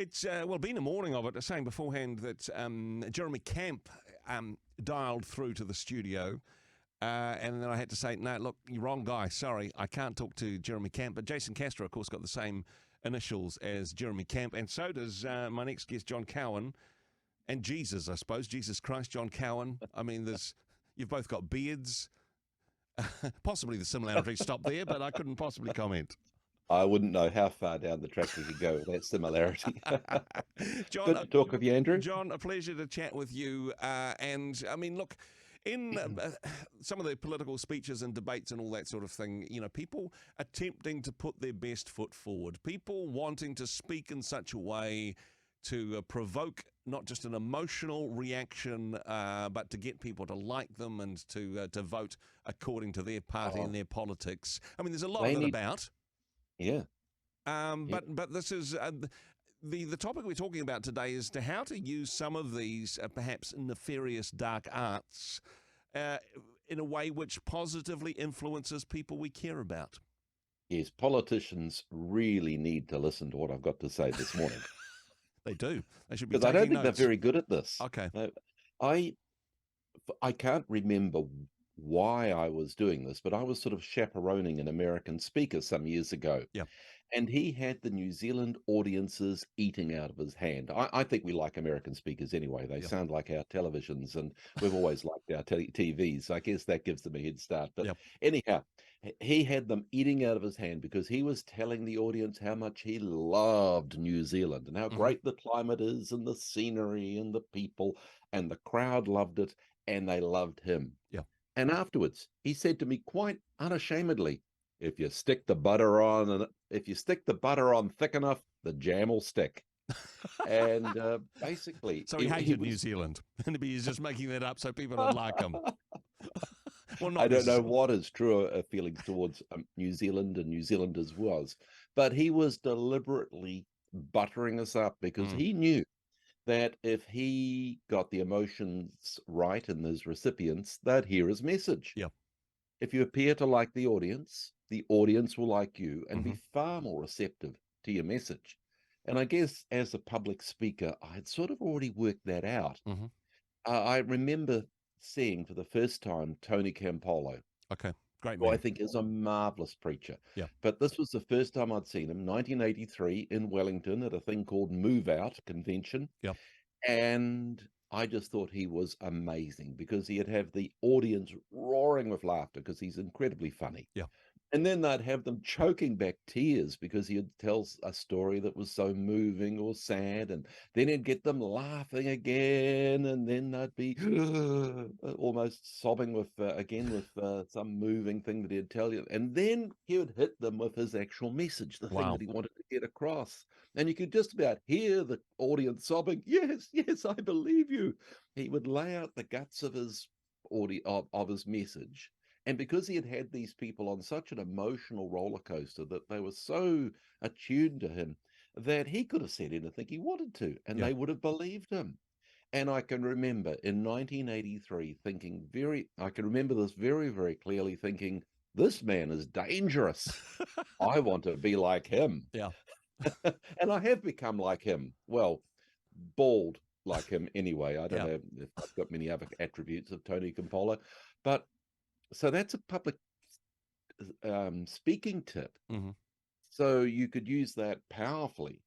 It's, been a morning of it, saying beforehand that Jeremy Camp dialed through to the studio. And then I had to say, no, look, you're wrong guy. Sorry, I can't talk to Jeremy Camp. But Jason Castro, of course, got the same initials as Jeremy Camp. And so does my next guest, John Cowan. And Jesus, I suppose. Jesus Christ, John Cowan. I mean, you've both got beards. Possibly the similarities stop there, but I couldn't possibly comment. I wouldn't know how far down the track we could go with that similarity. John, good to talk with you, Andrew. John, a pleasure to chat with you. And I mean, look, in some of the political speeches and debates and all that sort of thing, people attempting to put their best foot forward, people wanting to speak in such a way to provoke not just an emotional reaction, but to get people to like them and to vote according to their party and their politics. I mean, there's a lot of it about. Yeah. But this is the topic we're talking about today is to how to use some of these perhaps nefarious dark arts in a way which positively influences people we care about. Yes, politicians really need to listen to what I've got to say this morning. They do. They should be because I don't think notes. they're very good at this. Okay. I can't remember why I was doing this, but I was sort of chaperoning an American speaker some years ago. Yeah. And he had the New Zealand audiences eating out of his hand. I think we like American speakers anyway. They sound like our televisions, and we've always liked our TVs. I guess that gives them a head start. But anyhow, he had them eating out of his hand because he was telling the audience how much he loved New Zealand and how great the climate is and the scenery and the people, and the crowd loved it and they loved him. Yeah. And afterwards, he said to me quite unashamedly, if you stick the butter on thick enough, the jam will stick. And basically, so he hated New Zealand, and he's just making that up so people don't like him. Well, I don't know what his true feelings towards New Zealand and New Zealanders was, but he was deliberately buttering us up because he knew that if he got the emotions right in his recipients, they'd hear his message. Yeah. If you appear to like the audience will like you and be far more receptive to your message. And I guess as a public speaker, I had sort of already worked that out. I remember seeing for the first time Tony Campolo. Okay, great who I think is a marvelous preacher. Yeah. But this was the first time I'd seen him, 1983 in Wellington at a thing called Move Out Convention. Yeah. And I just thought he was amazing because he'd have the audience roaring with laughter because he's incredibly funny. Yeah. And then they'd have them choking back tears because he'd tell a story that was so moving or sad. And then he'd get them laughing again. And then they'd be almost sobbing with some moving thing that he'd tell you. And then he would hit them with his actual message, the thing that he wanted to get across. And you could just about hear the audience sobbing, yes, yes, I believe you. He would lay out the guts of his of his message. And because he had had these people on such an emotional roller coaster that they were so attuned to him that he could have said anything he wanted to, and they would have believed him. And I can remember in 1983 I can remember this very, very clearly thinking, this man is dangerous. I want to be like him. Yeah. And I have become like him. Well, bald like him anyway. I don't know if I've got many other attributes of Tony Campolo, but so that's a public speaking tip. So you could use that powerfully,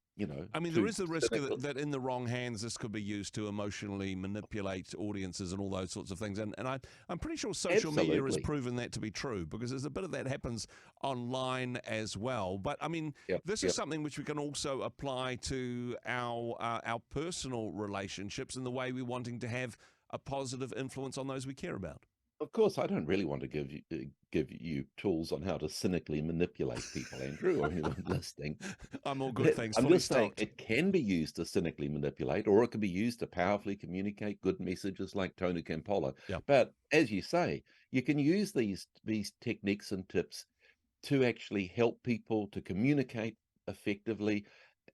I mean, there is the risk that in the wrong hands, this could be used to emotionally manipulate audiences and all those sorts of things. And I'm pretty sure social media has proven that to be true because there's a bit of that happens online as well. But I mean, this is something which we can also apply to our personal relationships and the way we're wanting to have a positive influence on those we care about. Of course, I don't really want to give you tools on how to cynically manipulate people, Andrew, or anyone listening. I'm all good, thanks. I'm just saying it can be used to cynically manipulate, or it can be used to powerfully communicate good messages like Tony Campolo. Yeah. But as you say, you can use these techniques and tips to actually help people to communicate effectively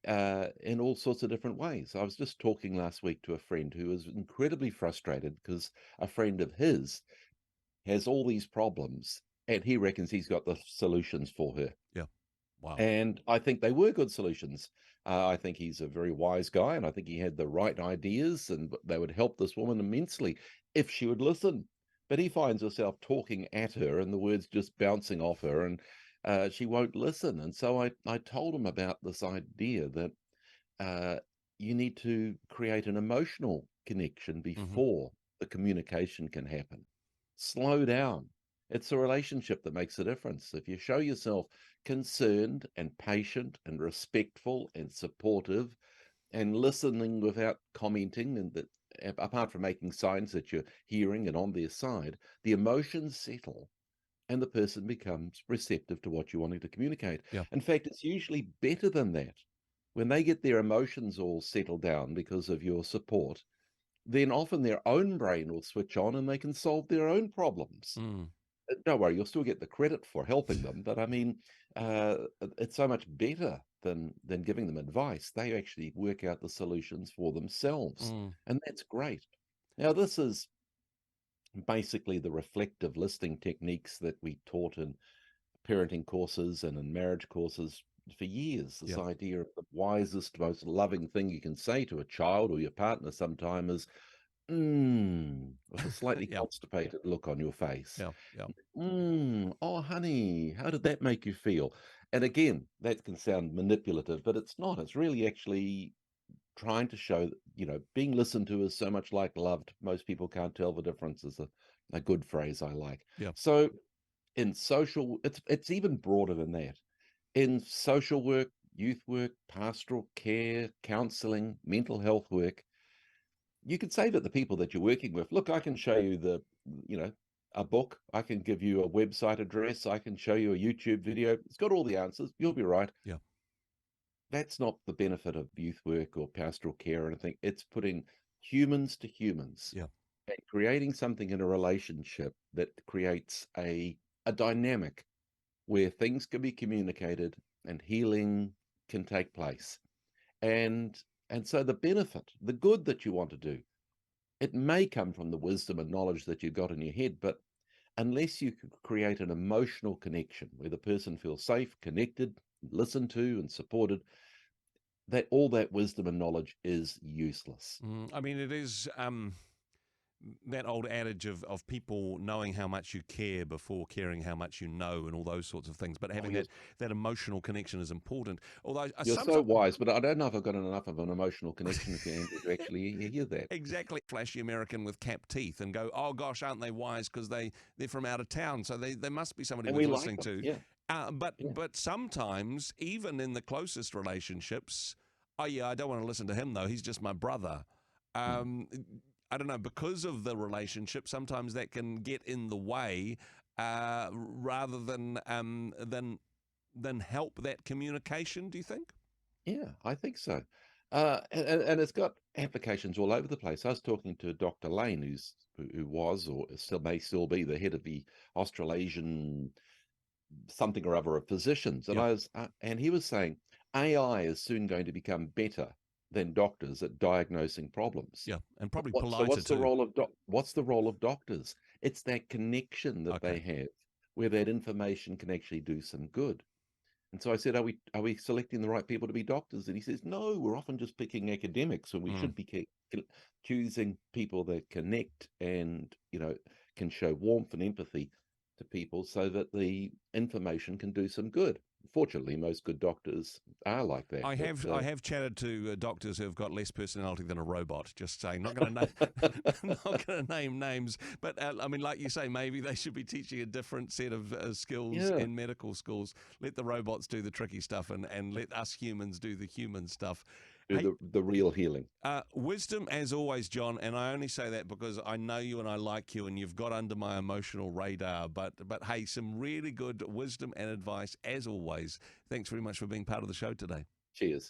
in all sorts of different ways. I was just talking last week to a friend who was incredibly frustrated because a friend of his has all these problems and he reckons he's got the solutions for her. Yeah. Wow. And I think they were good solutions. I think he's a very wise guy, and I think he had the right ideas, and they would help this woman immensely if she would listen. But he finds herself talking at her, and the words just bouncing off her, and she won't listen. And so I told him about this idea that uh, you need to create an emotional connection Hmm. before the communication can happen. Slow down. It's a relationship that makes a difference. If you show yourself concerned and patient and respectful and supportive and listening without commenting, and that apart from making signs that you're hearing and on their side, the emotions settle and the person becomes receptive to what you're wanting to communicate. Yeah. In fact, it's usually better than that. When they get their emotions all settled down because of your support, then often their own brain will switch on and they can solve their own problems. Mm. Don't worry, you'll still get the credit for helping them, but I mean, it's so much better than giving them advice. They actually work out the solutions for themselves, Mm. and that's great. Now, this is basically the reflective listening techniques that we taught in parenting courses and in marriage courses for years. This Yeah. idea of the wisest, most loving thing you can say to a child or your partner sometime is, with a slightly Yeah. constipated look on your face. Yeah. Yeah. Oh, honey, how did that make you feel? And again, that can sound manipulative, but it's not. It's really actually trying to show that, being listened to is so much like loved. Most people can't tell the difference is a good phrase I like. Yeah. So in social, it's even broader than that. In social work, youth work, pastoral care, counseling, mental health work, you could say that the people that you're working with, look, I can show you a book, I can give you a website address, I can show you a YouTube video. It's got all the answers. You'll be right. Yeah. That's not the benefit of youth work or pastoral care or anything. It's putting humans to humans Yeah. and creating something in a relationship that creates a dynamic where things can be communicated and healing can take place. And and so the benefit, the good that you want to do, it may come from the wisdom and knowledge that you've got in your head, but unless you could create an emotional connection where the person feels safe, connected, listened to, and supported, that all that wisdom and knowledge is useless. I mean, it is that old adage of people knowing how much you care before caring how much you know, and all those sorts of things. But Oh, having that emotional connection is important. Although you're so sometimes wise, but I don't know if I've got enough of an emotional connection with you, Andrew, to actually hear that. exactly flashy American with capped teeth and go, oh gosh, aren't they wise because they're from out of town, so they must be somebody And worth we like listening them. to. Yeah. But Yeah. but sometimes even in the closest relationships, oh yeah, I don't want to listen to him though. He's just my brother. Mm. Um, I don't know, because of the relationship, sometimes that can get in the way rather than help that communication. Do you think? Yeah, I think so. And it's got applications all over the place. I was talking to Dr. Lane, who was or still may still be the head of the Australasian something or other of physicians, and Yeah, and he was saying AI is soon going to become better than doctors at diagnosing problems. yeah, and probably So politer too. what's the role of doctors? It's that connection that they Okay. have, where that information can actually do some good. And so I said, are we selecting the right people to be doctors? And he says, no, we're often just picking academics, and we Mm. should be choosing people that connect and can show warmth and empathy to people, so that the information can do some good. Fortunately, most good doctors are like that. I have chatted to doctors who have got less personality than a robot. Just saying, not going to not going to name names, but I mean, like you say, maybe they should be teaching a different set of skills Yeah, in medical schools. Let the robots do the tricky stuff, and let us humans do the human stuff. do Hey, the real healing. wisdom as always, John, and I only say that because I know you and I like you, and you've got under my emotional radar. But hey, some really good wisdom and advice as always. Thanks very much for being part of the show today. Cheers.